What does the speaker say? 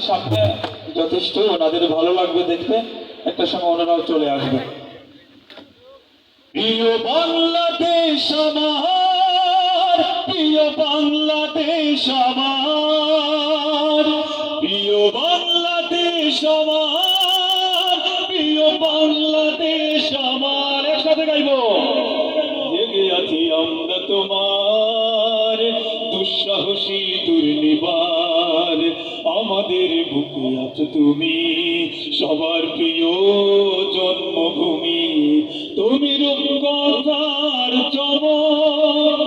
সামনে যথেষ্ট ওনাদের ভালো লাগবে দেখতে, একটা সময় ওনারাও চলে আসবে। প্রিয় বাংলাদেশ আমার, প্রিয় বাংলাদেশ আমার, প্রিয় বাংলাদেশ আমার, প্রিয় বাংলাদেশ আমার। একসাথে গাইবো। জেগে আছি আমরা তোমার দুঃসাহসী দুর্নিবার, আমাদের বুকে আছো তুমি সবার প্রিয় জন্মভূমি। তুমি রূপকথার চমক,